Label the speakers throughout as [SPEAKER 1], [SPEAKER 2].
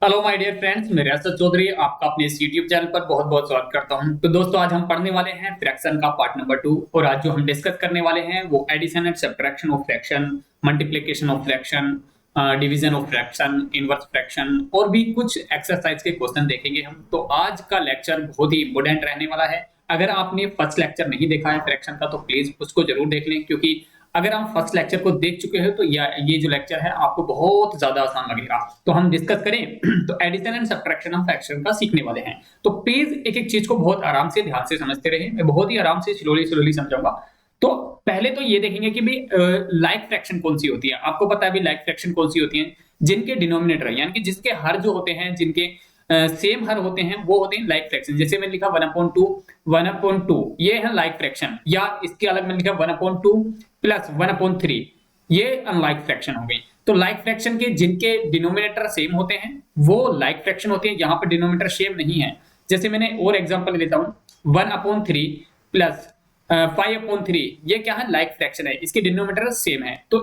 [SPEAKER 1] Hello my dear friends, मैं रियासत चौधरी आपका अपने इस यूट्यूब चैनल पर बहुत बहुत स्वागत करता हूं। तो दोस्तों, आज हम पढ़ने वाले हैं फ्रैक्शन का पार्ट नंबर 2। और आज जो हम डिस्कस करने वाले हैं वो addition and subtraction of fraction, multiplication of fraction, division of fraction, inverse fraction और भी कुछ एक्सरसाइज के क्वेश्चन देखेंगे हम। तो आज का लेक्चर बहुत ही इंपॉर्टेंट रहने वाला है। अगर आपने फर्स्ट लेक्चर नहीं देखा है फ्रैक्शन का तो प्लीज उसको जरूर देख लें, क्योंकि अगर आप फर्स्ट लेक्चर को देख चुके हो तो ये जो लेक्चर है आपको बहुत ज्यादा आसान लगेगा। तो हम डिस्कस करें तो addition and subtraction of fraction का सीखने वाले हैं। तो प्लीज एक एक चीज को बहुत आराम से ध्यान से समझते रहिए। मैं बहुत ही आराम से स्लोली स्लोली समझाऊंगा। तो पहले तो ये देखेंगे कि भाई लाइक फ्रैक्शन कौन सी होती है। आपको पता है भी लाइक फ्रैक्शन कौन सी होती है? जिनके डिनोमिनेटर यानी कि जिसके हर जो होते हैं, जिनके सेम हर होते हैं, वो होते हैं लाइक फ्रैक्शन। जैसे मैंने लिखा 1/2, 1/2 ये है लाइक फ्रैक्शन, या इसके अलग मैंने लिखा 1/2 प्लस 1/3, ये अनलाइक फ्रैक्शन हो गई। तो लाइक फ्रैक्शन के जिनके डिनोमिनेटर सेम होते हैं वो लाइक फ्रैक्शन होते हैं। यहाँ पर डिनोमिनेटर सेम नहीं है। जैसे मैंने और एग्जांपल लेता हूं, 1/3 प्लस 5/3, ये क्या है? लाइक फ्रैक्शन है। इसके डिनोमिनेटर सेम है। तो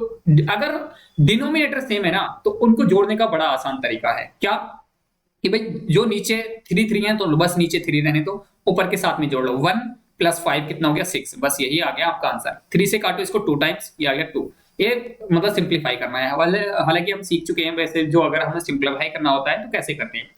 [SPEAKER 1] अगर डिनोमिनेटर सेम है ना तो उनको जोड़ने का बड़ा आसान तरीका है। क्या कि भाई जो नीचे 3 है तो बस नीचे 3 रहने तो ऊपर के साथ में जोड़ लो। 1 प्लस 5 कितना हो गया? 6। बस यही आ गया आपका आंसर। 3 से काटो इसको 2 टाइम्स, ये आ गया 2। ये मतलब सिंप्लीफाई करना है। हालांकि हम सीख चुके हैं वैसे, जो अगर हमें सिंप्लीफाई करना होता है तो कैसे करते हैं।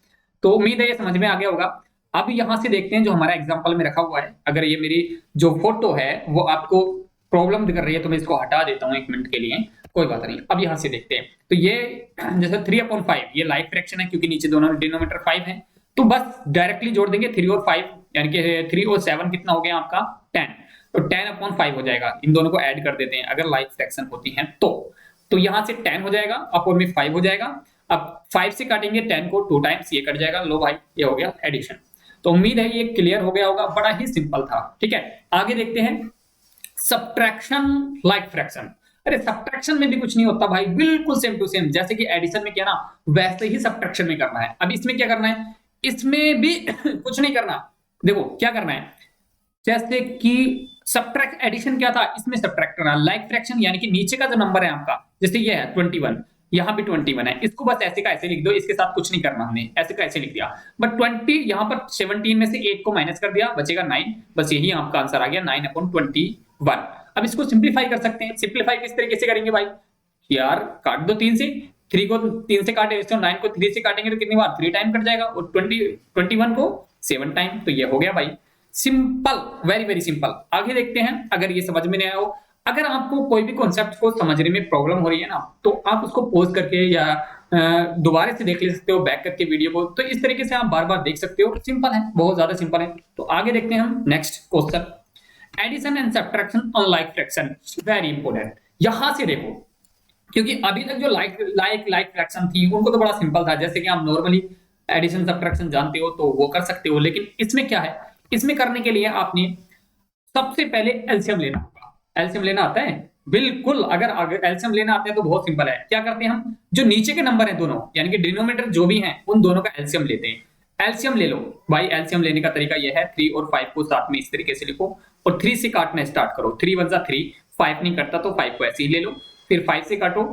[SPEAKER 1] तो उम्मीद है ये समझ में आ गया होगा। अब यहां से देखते हैं जो हमारा एग्जाम्पल में रखा हुआ है। अगर ये मेरी जो फोटो है वो आपको प्रॉब्लम कर रही है तो मैं इसको हटा देता हूँ 1 मिनट के लिए, कोई बात नहीं। अब यहां से देखते हैं तो ये जैसे 3/5 ये लाइक फ्रैक्शन है, क्योंकि नीचे दोनों डिनोमिनेटर 5 है। तो बस डायरेक्टली जोड़ देंगे 3 और 5, यानी कि 3 और 7 कितना हो गया आपका? 10। तो 10/5 हो जाएगा। इन दोनों को ऐड कर देते हैं अगर लाइक फ्रैक्शन होती है तो यहां से 10 हो जाएगा, अपोन में 5 हो जाएगा। अब 5 से काटेंगे 10 को 2 टाइम्स, ये कट जाएगा। लो भाई, ये हो गया एडिशन। तो उम्मीद है ये क्लियर हो गया होगा। बड़ा ही सिंपल था। ठीक है, आगे देखते हैं सब्ट्रैक्शन लाइक फ्रैक्शन। अरे सब्ट्रैक्शन में भी कुछ नहीं होता भाई, बिल्कुल सेम टू सेम। जैसे कि एडिशन में किया ना वैसे ही सब्ट्रैक्शन में करना है। अब इसमें क्या करना है? इसमें भी कुछ नहीं करना। देखो क्या करना है, जैसे कि सब्ट्रैक्ट एडिशन क्या था, इसमें सब्ट्रैक्ट करना। लाइक फ्रैक्शन यानी कि नीचे का जो नंबर है आपका, जैसे ये है 21, यहाँ भी 21 है, इसको बस ऐसे का ऐसे लिख दो। इसके साथ कुछ नहीं करना, हमने ऐसे का ऐसे लिख दिया। बट 20 यहाँ पर 17 में से 8 को माइनस कर दिया, बचेगा 9। बस यही आपका आंसर आ गया, 9/21। अब इसको सिंप्लीफाई कर सकते हैं। सिंप्लीफाई किस तरीके से करेंगे भाई? यार काट दो 3 से। 3 को 3 से काटे, 9 को 3 से काटेंगे तो कितनी बार? 3 टाइम कट जाएगा। और 21 को 7 टाइम। तो ये हो गया भाई, सिंपल, वेरी वेरी सिंपल। आगे देखते हैं। अगर ये समझ में नहीं आया हो, अगर आपको कोई भी कॉन्सेप्ट को समझने में प्रॉब्लम हो रही है ना, तो आप उसको पॉज करके या दोबारा से देख ले सकते हो, बैक करके वीडियो को। तो इस तरीके से आप बार बार देख सकते हो। सिंपल है, बहुत ज्यादा सिंपल है। तो आगे देखते हैं हम next question, addition and subtraction on like fraction. Very important. यहां से देखो, क्योंकि अभी तक जो लाइक फ्रैक्शन थी उनको तो बड़ा सिंपल था। जैसे कि आप नॉर्मली एडिशन सब्ट्रैक्शन जानते हो तो वो कर सकते हो। लेकिन इसमें क्या है, इसमें करने के लिए आपने सबसे पहले एलसीएम लेना होगा। एलसीएम लेना आता है? बिल्कुल। अगर एलसीएम लेना आता है तो बहुत सिंपल है। क्या करते हैं हम, जो नीचे के नंबर है दोनों, यानी कि डिनोमिनेटर जो भी हैं, उन दोनों का एलसीएम लेते हैं। एलसीएम ले लो भाई। एलसीएम लेने का तरीका यह है, 3 और 5 को साथ में इस तरीके से लिखो और 3 से काटना स्टार्ट करो। 3 वन जा 3, 5 नहीं कटता तो 5 को ऐसे ही ले लो। फिर 5 से काटो,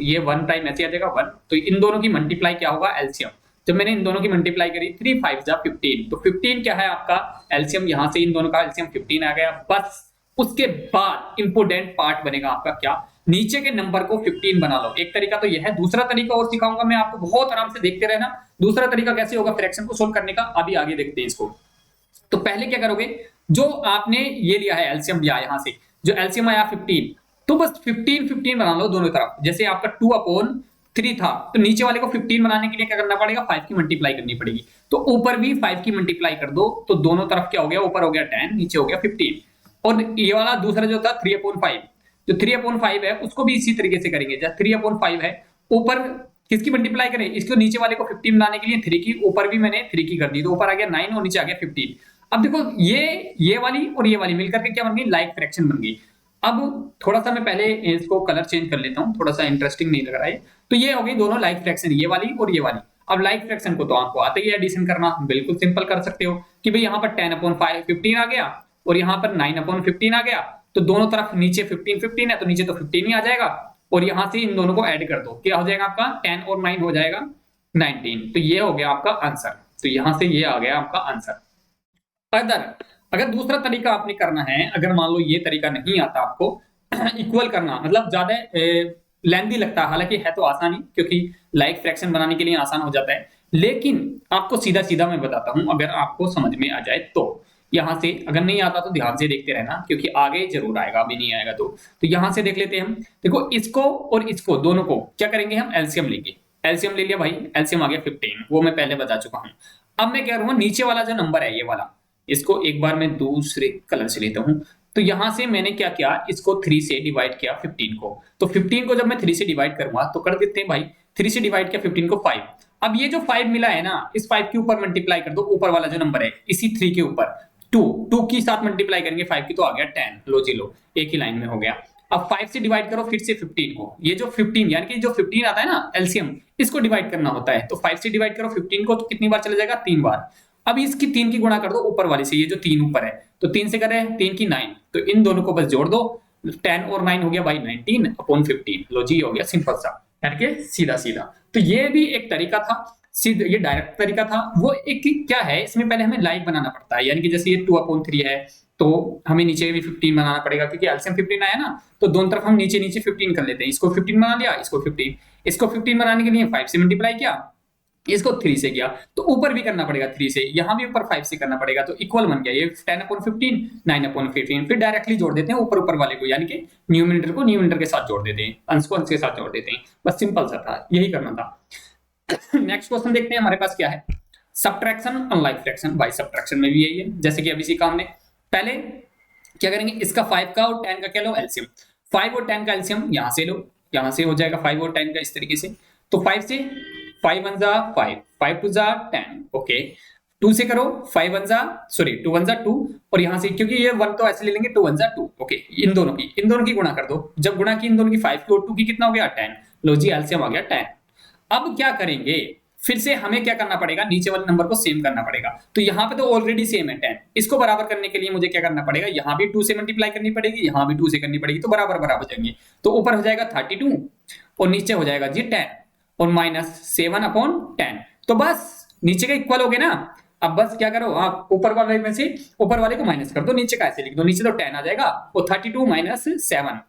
[SPEAKER 1] ये 1 टाइम ऐसे आ जाएगा 1। तो इन दोनों की मल्टीप्लाई क्या होगा? एलसीएम। जब मैंने इन दोनों की मल्टीप्लाई करी, 3 5 जा 15, तो 15 क्या है आपका एलसीएम? यहां से इन दोनों का एलसीएम 15 आ गया। बस उसके बाद इंपोर्टेंट पार्ट बनेगा आपका क्या? नीचे के नंबर को 15 बना लो। एक तरीका तो यह है। दूसरा तरीका और सिखाऊंगा मैं आपको, बहुत आराम से देखते रहना। दूसरा तरीका कैसे होगा फ्रैक्शन को सोल्व करने का, अभी आगे देखते हैं इसको। तो पहले क्या करोगे, जो आपने ये लिया है एलसीएम लिया यहां से, जो एलसीएम आया 15, तो बस 15 15 बना लो दोनों तरफ। जैसे आपका 2/3 था तो नीचे वाले को 15 बनाने के लिए क्या करना पड़ेगा? 5 की मल्टीप्लाई करनी पड़ेगी। तो ऊपर भी 5 की मल्टीप्लाई कर दो, तो दोनों तरफ क्या हो गया? ऊपर हो गया 10, नीचे हो गया 15। और ये वाला दूसरा जो था 3/5, जो 3/5 है उसको भी इसी तरीके से करेंगे। जब 3/5 है, ऊपर किसकी मल्टीप्लाई करें? इसको नीचे वाले को 15 बनाने के लिए 3 की, ऊपर भी मैंने 3 की कर दी, तो ऊपर आ गया 9 और नीचे आ गया 15। अब देखो ये वाली और ये वाली मिलकर के क्या बन गई? लाइक फ्रैक्शन बन गई। अब थोड़ा सा मैं पहले इसको कलर चेंज कर लेता हूँ, थोड़ा सा इंटरेस्टिंग नहीं लग रहा है। तो ये हो गई दोनों लाइक फ्रैक्शन, ये वाली और ये वाली। अब लाइक फ्रैक्शन को तो आपको आता ही है एडिशन करना, बिल्कुल सिंपल कर सकते हो कि भाई यहाँ पर 10/5 15 आ गया और यहाँ पर 9/15 आ गया। तो दोनों तरफ नीचे 15 15 है तो नीचे तो 15 ही आ जाएगा। और यहाँ से इन दोनों को ऐड कर दो, क्या हो जाएगा आपका? 10 और 9 हो जाएगा 19। तो ये हो गया आपका आंसर। तो यहां से ये आ गया आपका आंसर। अदर अगर दूसरा तरीका आपने करना है, अगर मान लो ये तरीका नहीं आता आपको इक्वल करना, मतलब ज्यादा लेंदी लगता है, हालांकि है तो आसान ही, क्योंकि लाइक फ्रैक्शन बनाने के लिए आसान हो जाता है, लेकिन आपको सीधा सीधा मैं बताता हूं, अगर आपको समझ में आ जाए तो। यहां से अगर नहीं आता तो ध्यान से देखते रहना, क्योंकि आगे जरूर आएगा, अभी नहीं आएगा तो यहां से देख लेते हैं हम। देखो इसको और इसको दोनों को क्या करेंगे हम, एलसीएम लेंगे। एलसीएम ले लिया भाई, एलसीएम आ गया 15, वो मैं पहले बता चुका हूं। अब मैं कह रहा हूं नीचे वाला जो नंबर है ये वाला, इसको एक बार मैं दूसरे कलर से लेता हूं। तो यहां से मैंने क्या किया, इसको 3 से डिवाइड किया 15 को। तो 15 को जब मैं 3 से डिवाइड करूंगा तो कर देते हैं भाई, 3 से डिवाइड किया 15 को 5। अब ये जो 5 मिला है ना, इस 5 के ऊपर मल्टीप्लाई कर दो, ऊपर वाला जो नंबर है इसी 3 के ऊपर 2 की साथ मल्टीप्लाई करेंगे 5 की, तो आ गया 10। लो जी लो, एक ही लाइन में हो गया। अब 5 से डिवाइड करो फिर से 15 को, ये जो 15 यानी कि जो 15 आता है ना एलसीएम, इसको डिवाइड करना होता है। तो 5 से डिवाइड करो 15 को, तो कितनी बार चला जाएगा, 3 बार। अब इसकी 3 की गुणा कर दो ऊपर वाली से, ये जो 3 ऊपर है, तो 3 से करे 3 की 9, तो इन दोनों को बस जोड़ दो, 10 और 9 हो गया भाई 19 अपॉन 15। लो जी, हो गया सिंपल सा, यानी कि सीधा सीधा। तो ये भी एक तरीका था, सीधा ये डायरेक्ट तरीका था। वो एक क्या है, इसमें पहले हमें लाइक बनाना पड़ता है, यानी कि जैसे ये 2/3 है, तो हमें नीचे भी 15 बनाना पड़ेगा, क्योंकि एलसीएम 15 आया ना, तो दोनों तरफ हम नीचे नीचे 15 कर लेते हैं। इसको 15 बना लिया, इसको 15, इसको 15 बनाने के लिए 5 से मल्टीप्लाई किया, इसको 3 से किया, तो ऊपर भी करना पड़ेगा 3 से, यहां भी ऊपर 5 से करना पड़ेगा, तो इक्वल बन गया ये 10/15, 9/15। फिर डायरेक्टली जोड़ देते हैं ऊपर ऊपर वाले को, यानी कि न्यूमरेटर को न्यूमरेटर के साथ जोड़ देते हैं, अंश को अंश के साथ जोड़ देते हैं। बस सिंपल सा था, यही करना था। नेक्स्ट क्वेश्चन देखते हैं हमारे पास क्या है, सब्ट्रैक्शन अनलाइक फ्रैक्शन। भाई सब्ट्रैक्शन में भी यही है, जैसे कि अभी सीखा हमने। पहले क्या करेंगे, इसका 5 का और 10 का क्या लो, एलसीएम। 5 और 10 का एलसीएम यहां से लो, यहां से हो जाएगा 5 और 10 का इस तरीके से। तो 5 से 5 1 जा 5, 5 2 जा 10, ओके। 2 से करो 5 1 जा, सॉरी 2 1 जा 2, और यहां से क्योंकि ये 1 तो ऐसे ले लेंगे, 2 1 जा 2, ओके। इन दोनों की गुणा कर दो, जब गुणा की इन दोनों की 5 की और 2 की, कितना हो गया 10। लो जी, एलसीएम आ गया 10। अब क्या करेंगे, फिर से हमें क्या करना पड़ेगा, नीचे वाले नंबर को सेम करना पड़ेगा। तो यहाँ पे तो ऑलरेडी सेम है 10, इसको बराबर करने के लिए मुझे क्या करना पड़ेगा, यहाँ भी 2 से मल्टीप्लाई करनी पड़ेगी, यहाँ भी 2 से करनी पड़ेगी, तो बराबर बराबर जाएंगे। तो ऊपर हो जाएगा 32 और नीचे हो जाएगा जी 10 और माइनस 7/10। तो बस नीचे का इक्वल हो गया ना। अब बस क्या करो, आप ऊपर वाले में से ऊपर वाले को माइनस कर दो, नीचे का ऐसे लिख दो, नीचे तो 10 आ जाएगा और 32 माइनस 7,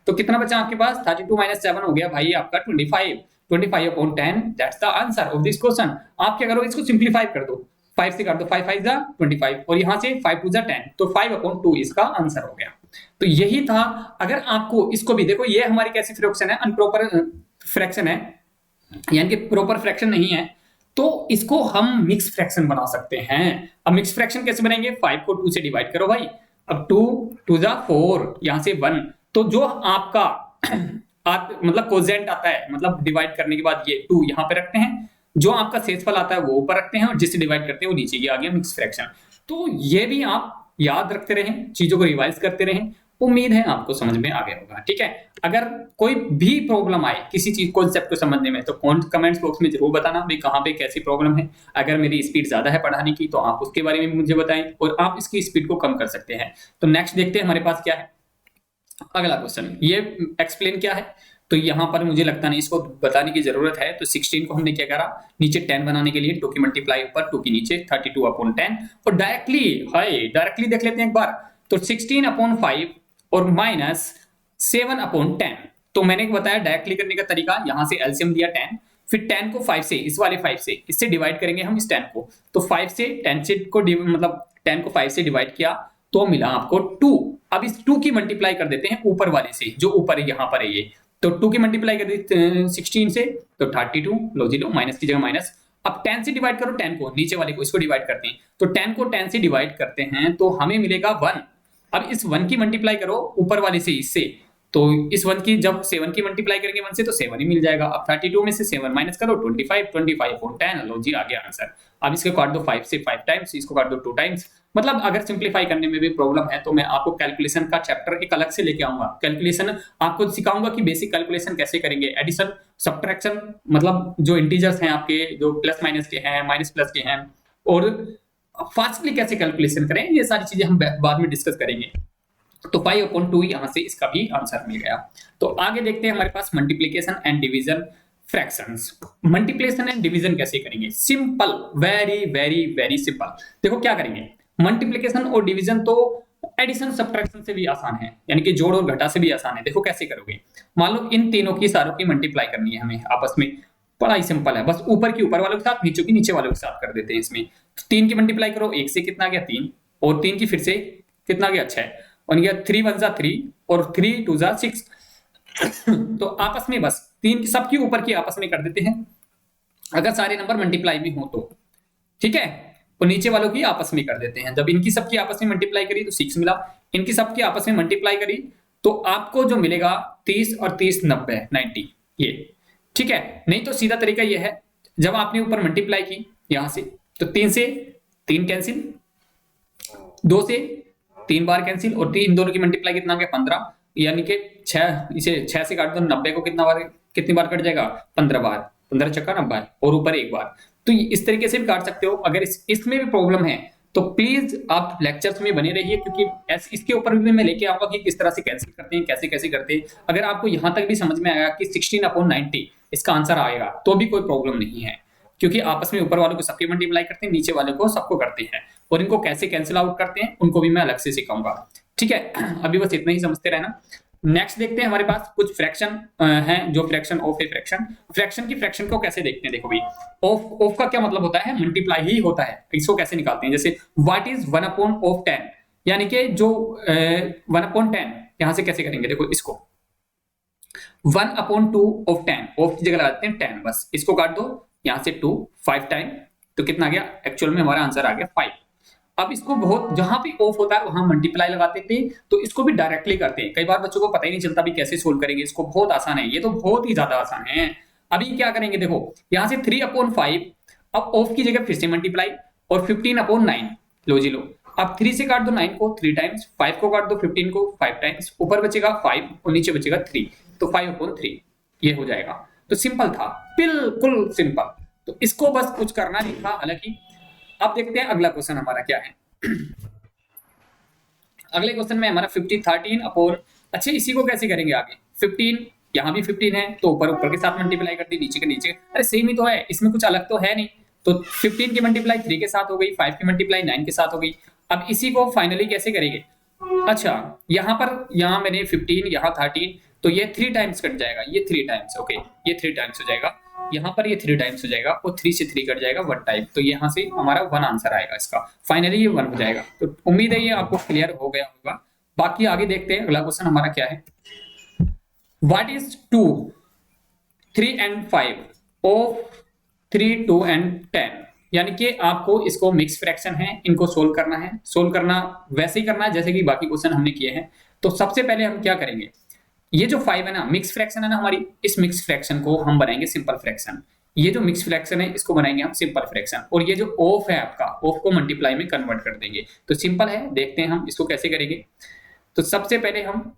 [SPEAKER 1] तो कितना बचा आपके पास, 32 माइनस 7 हो गया भाई आपका 25। 25/10, that's the answer of this question. आप क्या करो, इसको सिंपलीफाई कर दो, 5 से कर दो, 5 5 जा 25 और यहां से 5 2 जा 10, तो 5/2 इसका आंसर हो गया। तो यही था। अगर आपको इसको भी देखो, ये हमारी कैसी फ्रैक्शन है, अनप्रॉपर फ्रैक्शन है, यानी कि प्रॉपर फ्रैक्शन नहीं है, तो इसको हम मिक्स फ्रैक्शन बना सकते हैं। अब मिक्स फ्रैक्शन कैसे बनाएंगे, 5 को 2 से डिवाइड करो भाई, अब 2 2 जा 4, यहां से 1, तो जो आपका मतलब कोजेंट आता है, मतलब डिवाइड करने के बाद ये 2 यहां पे रखते हैं, जो आपका शेषफल आता है वो ऊपर रखते हैं, और जिससे डिवाइड करते हैं वो नीचे, ये आ गया मिक्स फ्रैक्शन। तो ये भी आप याद रखते रहें, चीजों को रिवाइज करते रहें, उम्मीद है आपको समझ में आ गया होगा। ठीक है, अगर कोई भी प्रॉब्लम आए किसी चीज कॉन्सेप्ट को समझने में, तो कमेंट्स बॉक्स में जरूर बताना भाई कहाँ पे कैसी प्रॉब्लम है। अगर मेरी स्पीड ज्यादा है पढ़ाने की, तो आप उसके बारे में मुझे बताएं, और आप इसकी स्पीड को कम कर सकते हैं। तो नेक्स्ट देखते हैं हमारे पास क्या है अगला क्वेश्चन। ये एक्सप्लेन क्या है, तो यहां पर मुझे लगता नहीं इसको बताने की जरूरत है। तो 16 को हमने क्या करा, नीचे 10 बनाने के लिए 2 की मल्टीप्लाई ऊपर, 2 की नीचे, 32/10, और डायरेक्टली देख लेते हैं एक बार। तो 16/5 और माइनस 7/10। तो मैंने बताया डायरेक्टली करने का तरीका, यहां से एलसीएम दिया 10, फिर 10 को 5 से, इस वाले 5 से, इससे डिवाइड करेंगे हम इस 10 को। तो 5 से 10 से को मतलब 10 को 5 से डिवाइड किया, तो मिला आपको 2। अब इस 2 की मल्टीप्लाई कर देते हैं ऊपर वाले से, जो ऊपर है यहां पर है ये, तो 2 की मल्टीप्लाई कर दी 16 से, तो 32। लो जी लो, माइनस की जगह माइनस। अब 10 से डिवाइड करो 10 को, नीचे वाले को, इसको डिवाइड करते हैं, तो 10 को 10 से डिवाइड करते हैं तो हमें मिलेगा 1। अब इस 1 की मल्टीप्लाई करो ऊपर वाले से इससे, तो इस 1 की जब 7 की मल्टीप्लाई करेंगे 1 से, तो 7 ही मिल जाएगा। अब 32 में से 7 माइनस करो, 25/10। लो जी, आ गया आंसर। अब इसको काट दो 5 से 5 टाइम्स, इसको काट दो 2 टाइम्स। मतलब अगर सिंपलीफाई करने में भी प्रॉब्लम है, तो मैं आपको कैलकुलेशन का चैप्टर एक अलग से लेके आऊंगा। कैलकुलेशन आपको सिखाऊंगा कि बेसिक कैलकुलेशन कैसे करेंगे, एडिशन सब्ट्रैक्शन, मतलब जो इंटीजर्स हैं आपके, जो प्लस माइनस के हैं, माइनस प्लस के हैं, और फास्टली कैसे कैलकुलेशन करें, ये सारी चीजें हम बाद में डिस्कस करेंगे। तो 5/2 यहां से इसका भी आंसर मिल गया। तो आगे देखते हैं हमारे पास multiplication and division fractions. Multiplication and division कैसे करेंगे? Simple, very very very simple. देखो क्या करेंगे, मल्टीप्लिकेशन और डिवीजन तो एडिशन सब्ट्रैक्शन से भी आसान है, यानी कि जोड़ और घटा से भी आसान है। देखो कैसे करोगे, मान लो इन तीनों की सारों की मल्टीप्लाई करनी है हमें आपस में, बड़ा ही सिंपल है, बस ऊपर की ऊपर वालों के साथ, नीचे की नीचे वालों के साथ कर देते हैं इसमें। तो 3 की मल्टीप्लाई करो, 1 से कितना गया 3, और 3 की फिर से कितना गया 6, और गया 3 1 जा 3 और 3 2 जा 6। तो आपस में बस 3 की सबकी ऊपर की आपस में कर देते हैं, अगर सारे नंबर मल्टीप्लाई में हो तो, ठीक है। और नीचे वालों की आपस में कर देते हैं। जब इनकी सबकी आपस में मल्टीप्लाई करी तो 6 मिला, इनकी सबकी आपस में मल्टीप्लाई करी तो आपको जो मिलेगा 30 और 30 90 90, ये ठीक है। नहीं तो सीधा तरीका ये है, जब आपने ऊपर मल्टीप्लाई की यहां से, तो 3 से 3 कैंसिल, 2 से 3 बार कैंसिल, और 3 दोनों की मल्टीप्लाई कितना गया 15, यानी कि 6, इसे 6 से काट दो, 90 को कितनी बार कट जाएगा 15 बार, 15 चक्का 90, और ऊपर एक बार। तो इस तरीके से भी काट सकते हो। अगर इसमें भी प्रॉब्लम है तो प्लीज आप लेक्चर्स में बने रहिए, क्योंकि इसके ऊपर भी मैं लेके आऊंगा कि किस तरह से कैंसिल करते हैं, कैसे कैसे करते हैं। अगर आपको यहां तक भी समझ में आया कि 16/90 इसका आंसर आएगा तो भी कोई प्रॉब्लम नहीं है, क्योंकि आपस में ऊपर वालों को सबकी मल्टीप्लाई करते हैं, नीचे वालों को सबको करते हैं, और इनको कैसे कैंसिल आउट करते हैं उनको भी मैं अलग से सिखाऊंगा, ठीक है। अभी बस इतना ही समझते रहना। नेक्स्ट देखते हैं, हमारे पास कुछ फ्रैक्शन हैं, जो fraction of a fraction. Fraction की फ्रैक्शन को कैसे देखते हैं, देखो भाई, ऑफ का क्या मतलब होता है, मल्टीप्लाई ही होता है। इसको कैसे निकालते हैं, जैसे व्हाट इज 1/10, यानी कि जो 1/10 यहां से कैसे करेंगे, देखो इसको 1/2 ऑफ की जगह लगाते हैं 10, बस इसको काट दो, यहां से 2 5 टाइम, तो कितना आ गया, एक्चुअल में हमारा आंसर आ गया 5। अब इसको बहुत, जहां पे ऑफ होता है वहां मल्टीप्लाई लगाते थे, तो इसको भी डायरेक्टली करते हैं। कई बार बच्चों को पता ही नहीं चलता भी कैसे सोल्व करेंगे इसको, बहुत आसान है ये, तो बहुत ही ज्यादा आसान है। अभी क्या करेंगे, देखो यहां से 3/5, अब ऑफ की जगह फिर से मल्टीप्लाई, और 15/9, लो जी लो। अब 3 से काट दो 9 को 3 टाइम्स, 5 को काट दो 15 को 5 टाइम्स, ऊपर बचेगा 5 और नीचे बचेगा 3, तो 5/3 ये हो जाएगा। तो सिंपल था, बिल्कुल सिंपल। तो इसको बस कुछ करना नहीं था हालांकि। अब देखते हैं अगला क्वेश्चन हमारा क्या है। अगले क्वेश्चन में हमारा 13 अच्छा इसी को कैसे करेंगे आगे, 15 यहाँ भी 15 है तो ऊपर ऊपर के साथ मल्टीप्लाई कर दी, नीचे के नीचे, अरे सेम ही तो है, इसमें कुछ अलग तो है नहीं। तो 15 की मल्टीप्लाई 3 के साथ हो गई, 5 की मल्टीप्लाई 9 के साथ हो गई। अब इसी को फाइनली कैसे करेंगे, अच्छा यहाँ मैंने 15, यहाँ 13, तो ये 3 टाइम्स कट जाएगा, ये 3 टाइम्स, ओके ये 3 टाइम्स हो जाएगा, यहाँ पर ये 3 टाइम्स हो जाएगा, और 3 से 3 कट जाएगा 1 टाइम, तो यहाँ से हमारा 1 आंसर आएगा इसका, फाइनली ये 1 हो जाएगा। तो उम्मीद है ये आपको क्लियर हो गया होगा। बाकी आगे देखते हैं अगला क्वेश्चन हमारा क्या है। What is 2 3 and 5 of 3 2 and 10, यानी कि आपको इसको मिक्स फ्रैक्शन है, इनको सोल्व करना है। सोल्व करना वैसे ही करना है जैसे कि बाकी क्वेश्चन हमने किए हैं। तो सबसे पहले हम क्या करेंगे, ये जो 5 है ना, मिक्स फ्रैक्शन है ना हमारी, इस मिक्स फ्रैक्शन को हम बनाएंगे सिंपल फ्रैक्शन। ये जो मिक्स फ्रैक्शन है इसको बनाएंगे हम सिंपल फ्रैक्शन, और ये जो ऑफ है आपका, ऑफ को मल्टीप्लाई में कन्वर्ट कर देंगे। तो सिंपल है, देखते हैं हम इसको कैसे करेंगे। तो सबसे पहले हम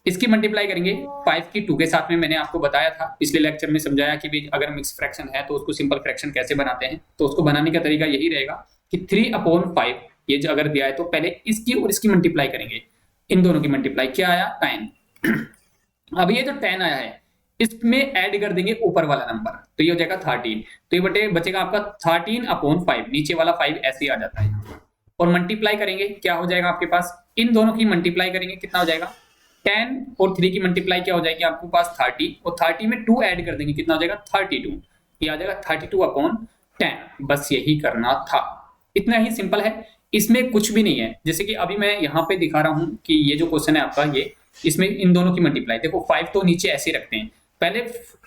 [SPEAKER 1] इसकी मल्टीप्लाई करेंगे 5 की 2 के साथ में। मैंने आपको बताया था पिछले लेक्चर में, समझाया कि भी अगर मिक्स फ्रैक्शन है तो उसको सिंपल फ्रैक्शन कैसे बनाते हैं। तो उसको बनाने का तरीका यही रहेगा कि 3/5 ये जो अगर दिया है तो पहले इसकी और इसकी मल्टीप्लाई करेंगे, इन दोनों की मल्टीप्लाई, क्या आया 10। अब ये जो 10 आया है इसमें ऐड कर देंगे ऊपर वाला नंबर, तो ये हो जाएगा 13। तो ये बचेगा आपका 13/5, नीचे वाला 5 ऐसे ही आ जाता है, और मल्टीप्लाई करेंगे, क्या हो जाएगा आपके पास, इन दोनों की मल्टीप्लाई करेंगे, कितना हो जाएगा 10, और 3 की मल्टीप्लाई क्या हो जाएगी आपके पास 30, और 30 में 2 ऐड कर देंगे, कितना हो जाएगा 32, ये आ जाएगा 32/10। बस यही करना था, इतना ही सिंपल है, इसमें कुछ भी नहीं है। जैसे कि अभी मैं यहाँ पे दिखा रहा हूँ कि ये जो क्वेश्चन है आपका, ये इसमें इन दोनों की मल्टीप्लाई, देखो 5 तो नीचे ऐसे रखते हैं, पहले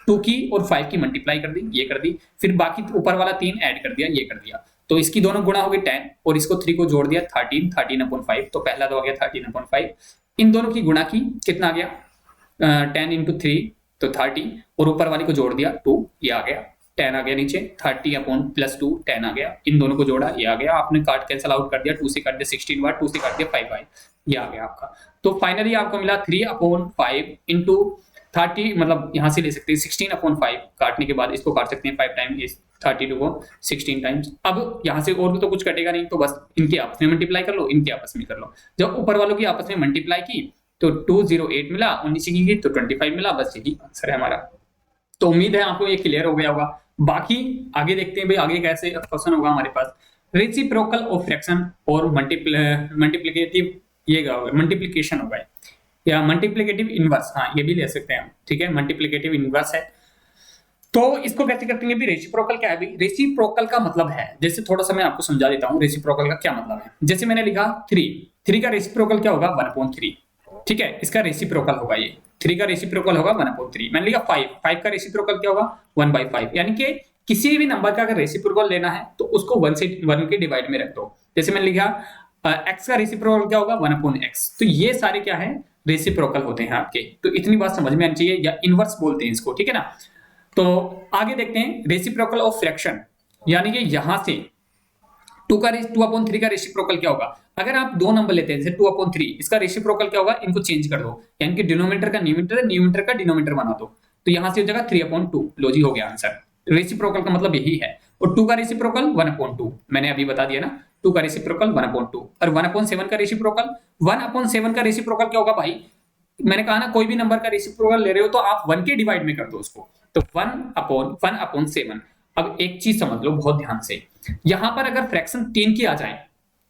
[SPEAKER 1] 2 की और 5 की मल्टीप्लाई कर दी, ये कर दी, फिर बाकी ऊपर वाला 3 ऐड कर दिया, ये कर दिया, तो इसकी दोनों गुणा हो गई 10, और इसको 3 को जोड़ दिया 13/5, तो पहला तो आ गया 13/5, इन दोनों की गुणा की, कितना आ गया 10 × 3 तो 30, और ऊपर वाली को जोड़ दिया 2, ये आ गया 10 आ गया नीचे, 30/+2 10 आ गया, इन दोनों को जोड़ा ये आ गया, आपने काट कैंसिल आउट कर दिया, 2 से काट दिया 16 बार, 2 से काट दिया 5 बार, ये आ गया आपका। तो फाइनली आपको मिला 3/5 × 30, मतलब यहाँ से ले सकते हैं 16/5, काटने के बाद इसको काट सकते हैं 5 टाइम, 32 को 16 टाइम्स। अब यहाँ से और भी तो कुछ कटेगा नहीं, तो बस इनके आपस में मल्टीप्लाई कर लो, इनके आपस में कर लो। जब ऊपर वालों की आपस में मल्टीप्लाई की तो 208 मिला, और नीचे की तो 25 मिला, बस यही आंसर है हमारा। तो उम्मीद है आपको ये क्लियर हो गया होगा। बाकी आगे देखते हैं भाई आगे कैसे क्वेश्चन होगा हमारे पास। रेसिप्रोकल ऑफ फ्रैक्शन और मल्टीप्लिकेटिव ये मल्टीप्लिकेशन होगा या मल्टीप्लिकेटिव इनवर्स, हाँ ये भी ले सकते हैं हम, ठीक है मल्टीप्लिकेटिव इनवर्स है। तो इसको कैसे करते हैं भी, रेसिप्रोकल क्या है भी, रेसिप्रोकल का मतलब है, जैसे थोड़ा सा मैं आपको समझा देता हूँ रेसिप्रोकल का क्या मतलब है। जैसे मैंने लिखा 3 का रेसिप्रोकल क्या होगा 1/3, ठीक है इसका रेसिप्रोकल होगा ये 3 का रेसिप्रोकल होगा 1/3। मैंने लिखा 5 का रेसिप्रोकल क्या होगा 1/5, यानी कि किसी भी नंबर का अगर रेसिप्रोकल लेना है तो उसको 1 के डिवाइड में रख दो। जैसे मैंने लिखा x का रेसिप्रोकल क्या होगा 1/x, तो ये सारे क्या है रेसिप्रोकल होते हैं आपके। तो इतनी बात समझ में आनी चाहिए, या इनवर्स बोलते हैं इसको, ठीक है ना। तो आगे देखते हैं रेसिप्रोकल ऑफ फ्रैक्शन, यानी कि यहां से 2/3 का रेसिप्रोकल क्या होगा। अगर आप दो नंबर लेते हैं जैसे 2/3, इसका रेसिप्रोकल क्या होगा, इनको चेंज कर दो, यानी कि डिनोमिनेटर का न्यूमरेटर, न्यूमरेटर का डिनोमिनेटर बना दो, तो यहां से हो जाएगा 3/2। लो जी हो गया आंसर। रेसिप्रोकल का मतलब यही है। और 2 का रेसिप्रोकल 1/2, मैंने अभी बता दिया ना, 2 का रेसिप्रोकल 1/2। और 1/7 का रेसिप्रोकल, 1/7 का रेसिप्रोकल क्या होगा भाई, मैंने कहा ना कोई भी नंबर का रेसिप्रोकल ले रहे हो तो आप 1 के डिवाइड में कर दो उसको, तो 1/7। अब एक चीज समझ लो बहुत ध्यान से, यहां पर अगर फ्रैक्शन 3 की आ जाए,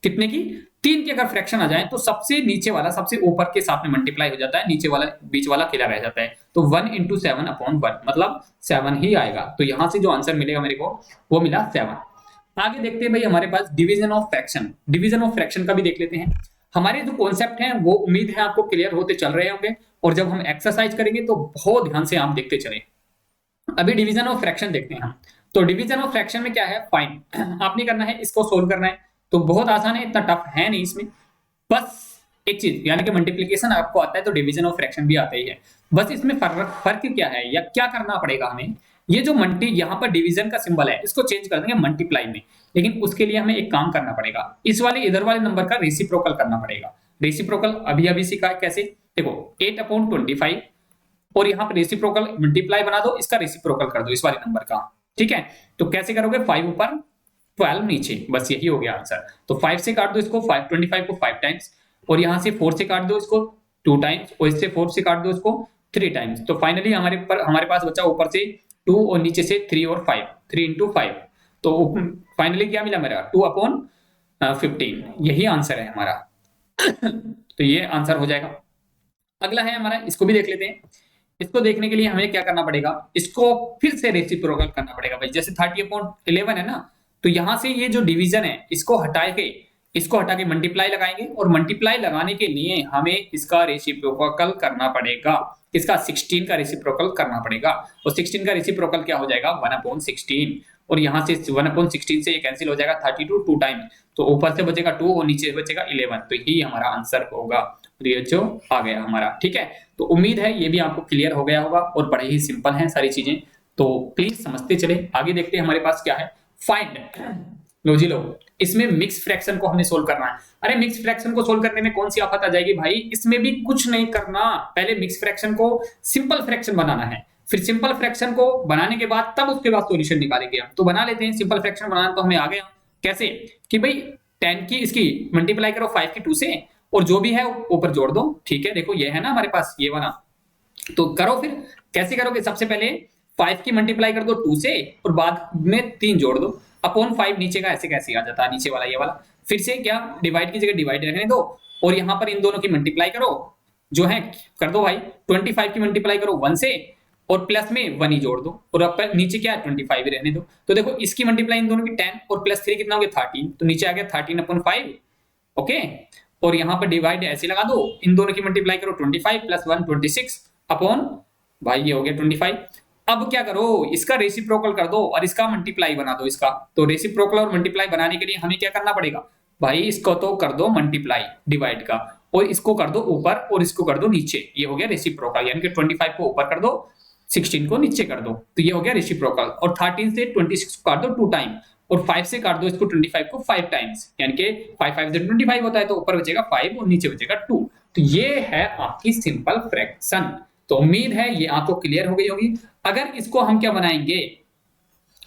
[SPEAKER 1] कितने की 3 की अगर फ्रैक्शन आ जाए तो सबसे नीचे वाला सबसे ऊपर के साथ में मल्टीप्लाई हो जाता है, नीचे वाला बीच वाला अकेला रह जाता है, तो 1 × 7/1 मतलब 7 ही आएगा। तो यहां से जो आंसर मिलेगा मेरे को वो मिला 7। आगे देखते हैं भाई हमारे पास division of fraction, division of fraction का भी देख लेते हैं। हमारे जो कॉन्सेप्ट हैं वो उम्मीद है आपको क्लियर होते चल रहे होंगे, और जब हम एक्सरसाइज करेंगे तो बहुत ध्यान से आप देखते चलें। अभी डिवीजन ऑफ फ्रैक्शन देखते हैं हम। तो डिवीजन ऑफ फ्रैक्शन में क्या है, फाइंड आपने करना है, इसको सोल्व करना है, तो बहुत आसान है, इतना टफ है नहीं इसमें। बस एक चीज, यानी कि मल्टीप्लिकेशन आपको आता है तो डिवीजन ऑफ फ्रैक्शन भी आता ही है। बस इसमें फर्क क्या है या क्या करना पड़ेगा हमें, ये जो यहाँ पर डिवीजन का सिंबल है इसको चेंज कर देंगे मल्टीप्लाई में, लेकिन उसके लिए हमें एक काम करना पड़ेगा, इस वाले इधर वाले नंबर का रेसिप्रोकल करना पड़ेगा। रेसिप्रोकल अभी अभी सीखा है कैसे, देखो 8/25, और यहाँ पे रेसिप्रोकल मल्टीप्लाई बना दो, इसका रेसिप्रोकल कर दो इस वाले नंबर का, ठीक है। तो कैसे करोगे, 5 ऊपर 12 नीचे, बस यही हो गया आंसर। तो 5 से काट दो इसको, 25 को 5 टाइम्स, और यहां से 4 से काट दो इसको 2 टाइम्स, और इससे 4 से काट दो इसको 3 टाइम्स। तो फाइनली हमारे पास बचा ऊपर से 2 और नीचे से 3 और 5, 3 × 5। तो फाइनली क्या मिला मेरा 2/15, यही आंसर है हमारा। तो ये आंसर हो जाएगा। अगला है हमारा, इसको भी देख लेते हैं। इसको देखने के लिए हमें क्या करना पड़ेगा, इसको फिर से रेसिप्रोकल करना पड़ेगा भाई। जैसे 30/11 है ना, तो यहां से ये जो डिवीजन है इसको हटा के मल्टीप्लाई लगाएंगे, और मल्टीप्लाई लगाने के लिए हमें इसका रेसिप्रोकल करना पड़ेगा, इसका 16 का रेसिप्रोकल करना पड़ेगा। और 16 का रेसिप्रोकल क्या हो जाएगा 1/16, और यहां से 1/16 से ये कैंसिल हो जाएगा 32 2 टाइम, तो ऊपर से बचेगा 2 और नीचे बचेगा 11, तो यही हमारा आंसर होगा। ये जो आ गया हमारा, ठीक है। तो उम्मीद है ये भी आपको क्लियर हो गया होगा, और बड़े ही सिंपल हैं सारी चीजें, तो प्लीज समझते चले। आगे देखते हैं हमारे पास क्या है, फाइंड। लो जी लो, इसमें मिक्स फ्रैक्शन को हमें सोल्व करना है। अरे मिक्स फ्रैक्शन को सोल्व करने में कौन सी आफत आ जाएगी भाई, इसमें भी कुछ नहीं करना, पहले मिक्स फ्रैक्शन को सिंपल फ्रैक्शन बनाना है, फिर सिंपल फ्रैक्शन को बनाने के बाद तब उसके बाद सॉल्यूशन निकालेंगे हम। तो बना लेते हैं, सिंपल फ्रैक्शन बनाना तो हमें आ गया कैसे, कि भाई 10 की इसकी मल्टीप्लाई करो 5 की 2 से, और जो भी है ऊपर जोड़ दो, ठीक है। देखो ये है ना हमारे पास ये वाला, तो करो फिर कैसे करोगे, सबसे पहले 5 की मल्टीप्लाई कर दो 2 से, और बाद में 3 जोड़ दो, अपॉन 5 नीचे का ऐसे कैसे आ जाता है, नीचे वाला ये वाला, फिर से क्या डिवाइड की जगह डिवाइड रहने दो, और यहां पर इन दोनों की मल्टीप्लाई करो, जो है कर दो भाई 25 की मल्टीप्लाई करो 1 से, और प्लस में 1 ही जोड़ दो, और अब नीचे क्या है 25 ही रहने दो। तो देखो इसकी मल्टीप्लाई इन दोनों की 10 और प्लस 3 कितना हो गया 13, तो नीचे आ गया 13/5, ओके। और यहां पर डिवाइड ऐसे लगा दो, इन दोनों की मल्टीप्लाई करो 25 + 1 26 अपॉन भाई ये हो गया 25। अब क्या करो, इसका रेसिप्रोकल कर दो और इसका मल्टीप्लाई बना दो इसका। तो रेसिप्रोकल और मल्टीप्लाई बनाने के लिए हमें क्या करना पड़ेगा भाई, इसको तो कर दो मल्टीप्लाई डिवाइड का, और इसको कर दो ऊपर और इसको कर दो नीचे, ये हो गया रेसिप्रोकल। यानी कि 25 को ऊपर कर दो, 16 को नीचे कर दो, तो ये हो गया रेसिप्रोकल। और 13 से 26 को काट दो 2 टाइम, और 5 से काट दो इसको 25 को 5 टाइम्स, यानी कि 5 5 से 25 होता है, तो ऊपर बचेगा 5 और नीचे बचेगा 2। तो ये है आपकी सिंपल फ्रैक्शन। तो उम्मीद है ये आपको क्लियर हो गई होगी। अगर इसको हम क्या बनाएंगे,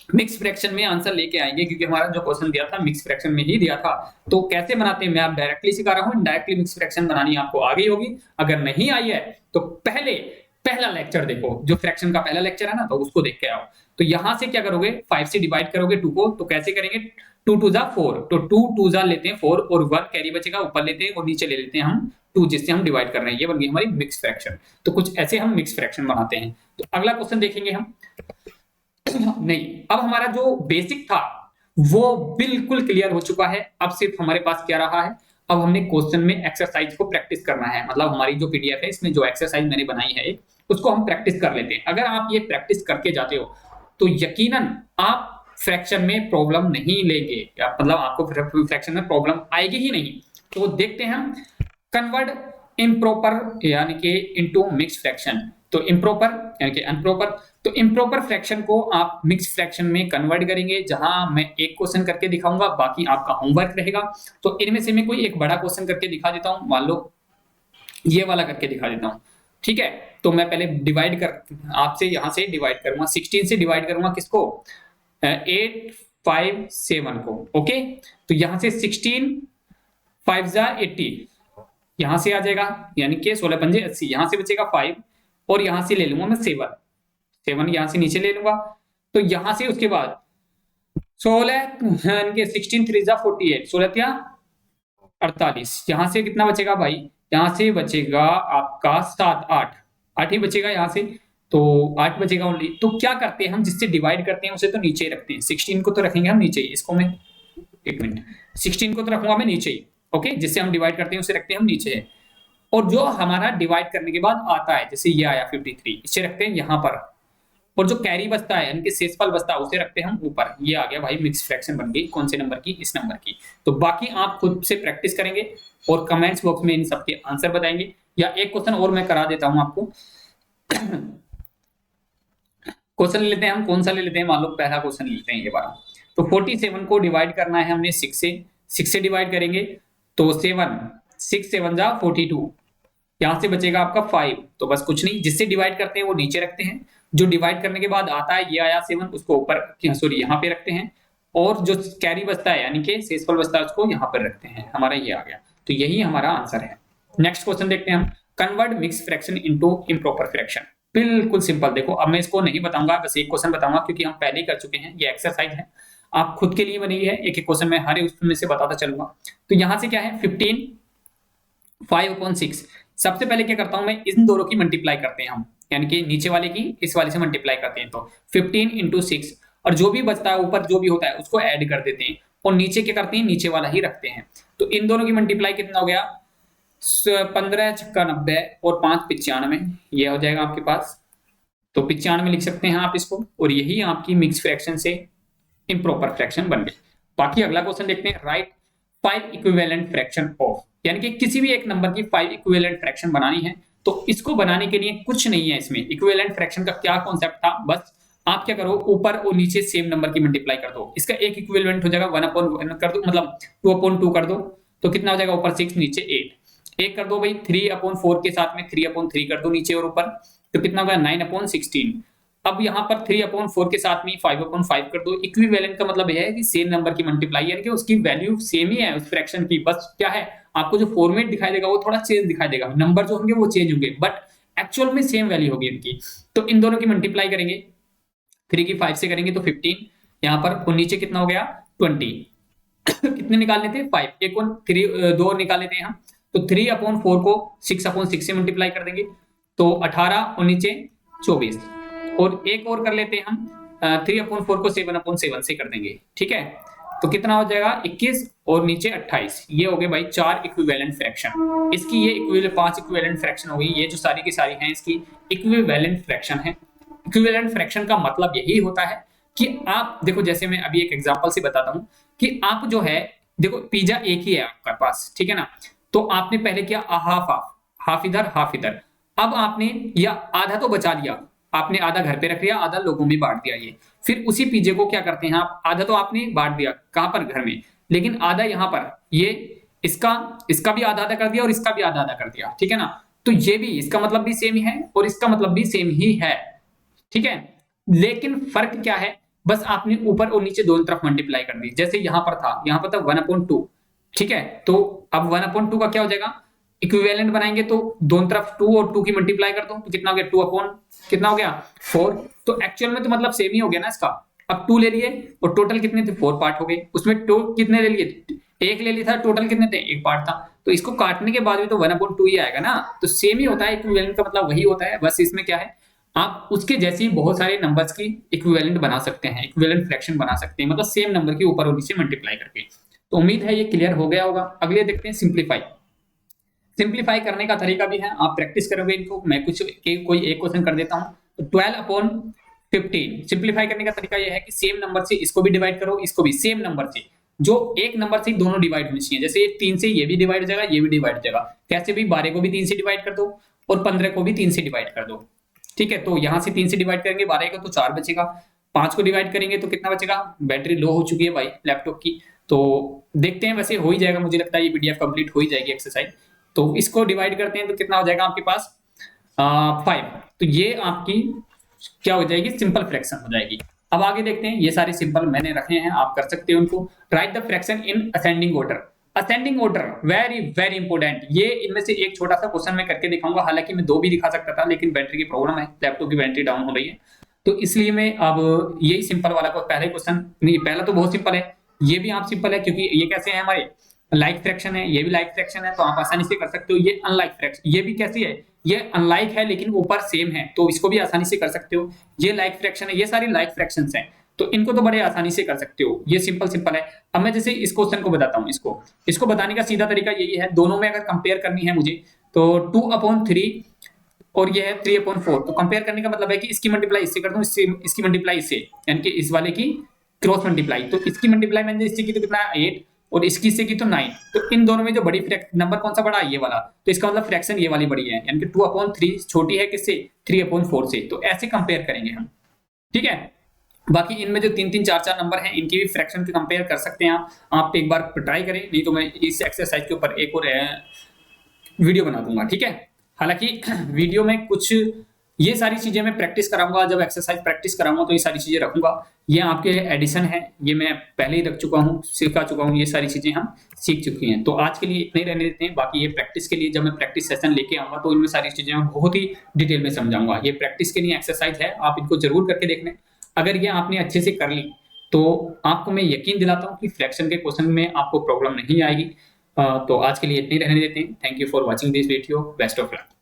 [SPEAKER 1] मिक्स फ्रैक्शन में आंसर लेके आएंगे, क्योंकि हमारा जो क्वेश्चन दिया था मिक्स फ्रैक्शन में ही दिया था। तो कैसे बनाते हैं मैं आप डायरेक्टली सिखा रहा हूं, डायरेक्टली मिक्स फ्रैक्शन बनानी आपको आ गई होगी। अगर नहीं आई है तो पहले पहला लेक्चर देखो, जो फ्रैक्शन का पहला लेक्चर है ना, तो उसको देख के आओ। तो यहां से क्या करोगे, 5 से डिवाइड करोगे 2 को, तो कैसे करेंगे, 2 2 जा 4, तो 2 2 जा लेते हैं 4 और 1 कैरी बचेगा, ऊपर लेते हैं और नीचे ले लेते हैं हम 2, जिससे हम डिवाइड कर रहे हैं। ये बन गई हमारी मिक्स फ्रैक्शन। तो कुछ ऐसे हम मिक्स फ्रैक्शन बनाते हैं। तो अगला क्वेश्चन देखेंगे हम। नहीं, अब हमारा जो बेसिक था वो बिल्कुल क्लियर हो चुका है। अब सिर्फ हमारे पास क्या रहा है, अब हमने क्वेश्चन में एक्सरसाइज को प्रैक्टिस करना है। मतलब हमारी जो पीडीएफ है, इसमें जो एक्सरसाइज मैंने बनाई है उसको हम प्रैक्टिस कर लेते हैं। अगर आप ये प्रैक्टिस करके जाते हो तो यकीनन आप फ्रैक्शन में प्रॉब्लम नहीं लेंगे, या मतलब आपको फ्रैक्शन में प्रॉब्लम आएगी ही नहीं। तो देखते हैं हम, कन्वर्ट इम्प्रॉपर यानी कि इनटू मिक्स फ्रैक्शन। तो इम्प्रॉपर यानी कि अनप्रॉपर, तो इम्प्रॉपर फ्रैक्शन को आप मिक्स फ्रैक्शन में कन्वर्ट करेंगे, जहां मैं एक क्वेश्चन करके दिखाऊंगा, बाकी आपका होमवर्क रहेगा। तो इनमें से मैं कोई एक बड़ा क्वेश्चन करके दिखा देता हूं, मान लो ये वाला करके दिखा देता हूं, ठीक है। तो मैं पहले डिवाइड कर आपसे यहां से डिवाइड करूंगा, 16 से डिवाइड करूंगा किसको, 8 5 7 को, ओके। तो यहां से 16 5 जा 80, यहां से आ जाएगा, यानी कि 16 पंजे 80, यहां से बचेगा 5 और यहां से ले लूंगा मैं 7 7 यहां से नीचे ले लूंगा। तो यहां से उसके बाद 16 यानी कि 16 3 जा 48, 16 या 48, यहां से कितना बचेगा भाई, यहां से बचेगा आपका 7 8 8 ही बचेगा यहां से। तो 8 बचेगा ओनली। तो क्या करते हैं हम, जिससे डिवाइड करते हैं उसे तो नीचे ही रखते हैं, 16 को तो रखेंगे हम नीचे ही, इसको मैं एक मिनट, 16 को तो रखूंगा मैं नीचे ही, ओके। जिससे हम डिवाइड करते हैं उसे रखते हैं हम नीचे है। और जो हमारा डिवाइड करने के बाद आता है, जैसे ये आया 53, इसे रखते हैं यहाँ पर। और जो कैरी बचता है यानी कि शेषफल बचता है उसे रखते हैं हम ऊपर। ये आ गया भाई मिक्स फ्रैक्शन बन गई, कौन से नंबर की, इस नंबर की। तो बाकी आप खुद से प्रैक्टिस करेंगे और कमेंट्स बॉक्स में इन सबके आंसर बताएंगे। या एक क्वेश्चन और मैं करा देता हूं आपको। क्वेश्चन लेते हैं हम, कौन सा ले लेते हैं, मान लो पहला क्वेश्चन लेते हैं ये वाला। तो 47 को डिवाइड करना है हमने 6 से डिवाइड करेंगे तो 7 6 7 जा 42, यहां से बचेगा आपका 5। तो बस कुछ नहीं, जिससे डिवाइड करते हैं वो नीचे रखते हैं, जो डिवाइड करने के बाद आता है ये आया 7 उसको ऊपर सॉरी यहाँ पे रखते हैं, और जो कैरी बचता है यानी कि शेषफल बचता है उसको यहाँ पर रखते हैं। हमारा ये आ गया। तो यही हमारा आंसर है। नेक्स्ट क्वेश्चन देखते हैं हम, convert mix fraction into improper fraction. बिल्कुल सिंपल। देखो अब मैं इसको नहीं बताऊंगा, बस एक क्वेश्चन बताऊंगा क्योंकि हम पहले ही कर चुके हैं, ये एक्सरसाइज है आप खुद के लिए बनी है। एक एक क्वेश्चन में हर एक उसमें से बताता चलूंगा। तो यहां से क्या है, 15 5/6। सबसे पहले क्या करता हूं मैं, इन दोनों की मल्टीप्लाई करते हैं हम, यानी कि नीचे वाले की इस वाले से मल्टीप्लाई करते हैं। तो 15 × 6, और जो भी बचता है ऊपर जो भी होता है उसको ऐड कर देते हैं, और नीचे क्या करते हैं, नीचे वाला ही रखते हैं। तो इन दोनों की मल्टीप्लाई कितना हो गया, 15 छक्का 90 और 5 95, ये हो जाएगा आपके पास। तो 95 लिख सकते हैं आप इसको, और यही आपकी मिक्स फ्रैक्शन से इम्प्रॉपर फ्रैक्शन बन गई। बाकी अगला क्वेश्चन देखते हैं, राइट 5 इक्विवेलेंट फ्रैक्शन ऑफ, यानी कि किसी भी एक नंबर की 5 इक्विवेलेंट फ्रैक्शन बनानी है। तो इसको बनाने के लिए कुछ नहीं है इसमें। इक्विवेलेंट फ्रैक्शन का क्या कॉन्सेप्ट था, बस आप क्या करो, ऊपर और नीचे सेम नंबर की मल्टीप्लाई कर दो। इसका एक इक्विवेलेंट हो जाएगा 1/1 कर दो, मतलब 2/2 कर दो। तो कितना हो जाएगा, ऊपर 6 नीचे 8, एक कर दो भाई 3/4 के साथ में 3/3 कर दो नीचे और ऊपर, तो कितना होगा 9/16। अब यहाँ पर 3/4 के साथ में 5/5 कर दो। इक्विवेलेंट का मतलब यह है कि सेम नंबर की मल्टीप्लाई है कि उसकी वैल्यू सेम ही है उस फ्रैक्शन की, बस क्या है आपको जो फॉर्मेट दिखाई देगा वो थोड़ा चेंज दिखाई देगा, नंबर जो होंगे वो चेंज होंगे, बट एक्चुअल में सेम वैल्यू होगी इनकी। तो इन दोनों की मल्टीप्लाई करेंगे, 3 की 5 से करेंगे तो 15 यहाँ पर, और नीचे कितना हो गया 20। कितने निकाल लेते हैं 5, एक और 3 2 और निकाल लेते हैं हम। तो 3/4 को 6/6 से मल्टीप्लाई कर देंगे तो 18 और नीचे 24, और एक और कर लेते हैं हम 3/4 को 7/7 से कर देंगे, ठीक है। तो कितना हो जाएगा 21 और नीचे 28, ये हो गए भाई 4 इक्विवेलेंट फ्रैक्शन। इसकी ये इक्विवेलेंट 5 इक्विवेलेंट फ्रैक्शन हो गई, ये जो सारी की सारी हैं इसकी इक्विवेलेंट फ्रैक्शन है। इक्विवेलेंट फ्रैक्शन का मतलब यही होता है कि आप देखो, जैसे मैं अभी एक एग्जांपल से बताता हूं कि आप जो है देखो पिज्जा एक ही है आपके पास, ठीक है ना। तो आपने पहले किया हाफ हाफ, हाफ इधर हाफ इधर। अब आपने या आधा तो बचा लिया, आपने आधा घर पे रख लिया, आधा लोगों में बांट दिया। ये फिर उसी पिज्जे को क्या करते हैं आप, आधा तो आपने बांट दिया कहां पर, घर में, लेकिन आधा यहाँ पर, ये इसका भी आधा आधा कर दिया और इसका भी आधा आधा कर दिया, ठीक है ना। तो ये भी इसका मतलब भी सेम ही है और इसका मतलब भी सेम ही है, ठीक है। लेकिन फर्क क्या है, बस आपने ऊपर और नीचे दोनों तरफ मल्टीप्लाई कर दी। जैसे यहाँ पर था 1/2, ठीक है। तो अब 1/2 का क्या हो जाएगा, इक्विवेलेंट बनाएंगे तो दोनों तरफ 2 और 2 की मल्टीप्लाई कर दो तो कितना हो गया 2 अपॉन कितना हो गया 4। तो एक्चुअल में तो मतलब सेम ही हो गया ना इसका। अब 2 ले लिए और टोटल कितने थे 4 पार्ट हो गए, उसमें 2 कितने ले लिए एक ले लिया था, टोटल कितने थे एक पार्ट था। तो इसको काटने के बाद भी तो 1/2 ही आएगा ना। तो सेम ही होता है, इक्विवेलेंट का मतलब वही होता है, बस इसमें क्या है आप उसके जैसे ही बहुत सारे नंबर्स की इक्विवेलेंट बना सकते हैं, इक्विवेलेंट फ्रैक्शन बना सकते हैं, मतलब सेम नंबर के ऊपर और नीचे मल्टीप्लाई करके। तो उम्मीद है ये क्लियर हो गया होगा। अगले देखते हैं सिंप्लीफाई। सिंप्लीफाई करने का तरीका भी है, आप प्रैक्टिस करोगे इनको। मैं कोई एक क्वेश्चन कर देता हूँ। तो 12/15 सिंप्लीफाई करने का तरीका यह है कि सेम नंबर से इसको भी डिवाइड करो, इसको भी सेम नंबर से, जो एक नंबर से दोनों डिवाइड होने चाहिए। जैसे 3 से ये भी डिवाइड हो जाएगा, ये भी डिवाइड हो जाएगा। कैसे भी 12 को भी 3 से डिवाइड कर दो और 15 को भी 3 से डिवाइड कर दो। ठीक है, तो यहां से 3 से डिवाइड करेंगे 12 को तो 4 बचेगा। 5 को डिवाइड करेंगे तो कितना बचेगा, बैटरी लो हो चुकी है भाई लैपटॉप की। तो देखते हैं, वैसे हो ही जाएगा, मुझे लगता है ये पीडीएफ कंप्लीट हो ही जाएगी एक्सरसाइज। तो इसको डिवाइड करते हैं तो कितना हो जाएगा आपके पास 5। तो ये आपकी क्या हो जाएगी, सिंपल फ्रैक्शन हो जाएगी। अब आगे देखते हैं, ये सारे सिंपल मैंने रखे हैं, आप कर सकते हो उनको। Right the fraction in ascending order. Ascending order very very important. ये इनमें से एक छोटा सा क्वेश्चन मैं करके दिखाऊंगा, हालांकि मैं 2 भी दिखा सकता था लेकिन बैटरी की प्रॉब्लम है, लैपटॉप की बैटरी डाउन हो रही है, तो इसलिए मैं अब यही सिंपल वाला को पहले क्वेश्चन नहीं, पहला तो बहुत सिंपल है, ये भी आप सिंपल है क्योंकि ये कैसे है हमारे लाइक फ्रैक्शन है, ये भी लाइक फ्रैक्शन है, तो आप आसानी से कर सकते हो। ये अनलाइक फ्रैक्शन, ये भी कैसी है, ये अनलाइक है लेकिन ऊपर सेम है, तो इसको भी आसानी से कर सकते हो। ये लाइक फ्रैक्शन है, ये सारी लाइक फ्रैक्शंस हैं, तो इनको तो बड़े आसानी से कर सकते हो, ये सिंपल सिंपल है। अब मैं जैसे इस क्वेश्चन को बताता हूँ, इसको बताने का सीधा तरीका यही है, दोनों में अगर कंपेयर करनी है मुझे तो 2/3 और ये है 3/4। तो कंपेयर करने का मतलब है कि इसकी मल्टीप्लाई इससे कर दूं, इसकी मल्टीप्लाई इससे, यानी कि इस वाले की क्रॉस मल्टीप्लाई। तो इसकी मल्टीप्लाई मैंने इससे की तो कितना 8 और इसकी से की तो 9। तो इन दोनों में जो बड़ी नंबर कौन सा बड़ा है, ये वाला। तो इसका मतलब फ्रैक्शन ये वाली बड़ी है, यानी कि 2/3 छोटी है किससे, 3/4 से। तो ऐसे कंपेयर करेंगे हम, ठीक है। बाकी इनमें जो 3-3 4-4 नंबर हैं, इनकी भी फ्रैक्शन को कंपेयर कर सकते हैं आप एक बार ट्राई करें, नहीं तो मैं इस एक्सरसाइज के ऊपर एक और वीडियो बना दूंगा, ठीक है। हालांकि वीडियो में कुछ ये सारी चीजें मैं प्रैक्टिस कराऊंगा, जब एक्सरसाइज प्रैक्टिस कराऊंगा तो ये सारी चीजें रखूंगा। ये आपके एडिशन है, ये मैं पहले ही रख चुका हूँ, सिखा चुका हूँ, ये सारी चीजें हम सीख चुकी हैं। तो आज के लिए इतने ही रहने देते हैं। बाकी ये प्रैक्टिस के लिए जब मैं प्रैक्टिस सेशन लेके आऊंगा तो इनमें सारी चीजें मैं बहुत ही डिटेल में समझाऊंगा। ये प्रैक्टिस के लिए एक्सरसाइज है, आप इनको जरूर करके देख लें। अगर ये आपने अच्छे से कर ली तो आपको मैं यकीन दिलाता हूँ कि फ्रैक्शन के क्वेश्चन में आपको प्रॉब्लम नहीं आएगी। तो आज के लिए इतने ही रहने देते हैं। Thank you for watching this video, best of luck.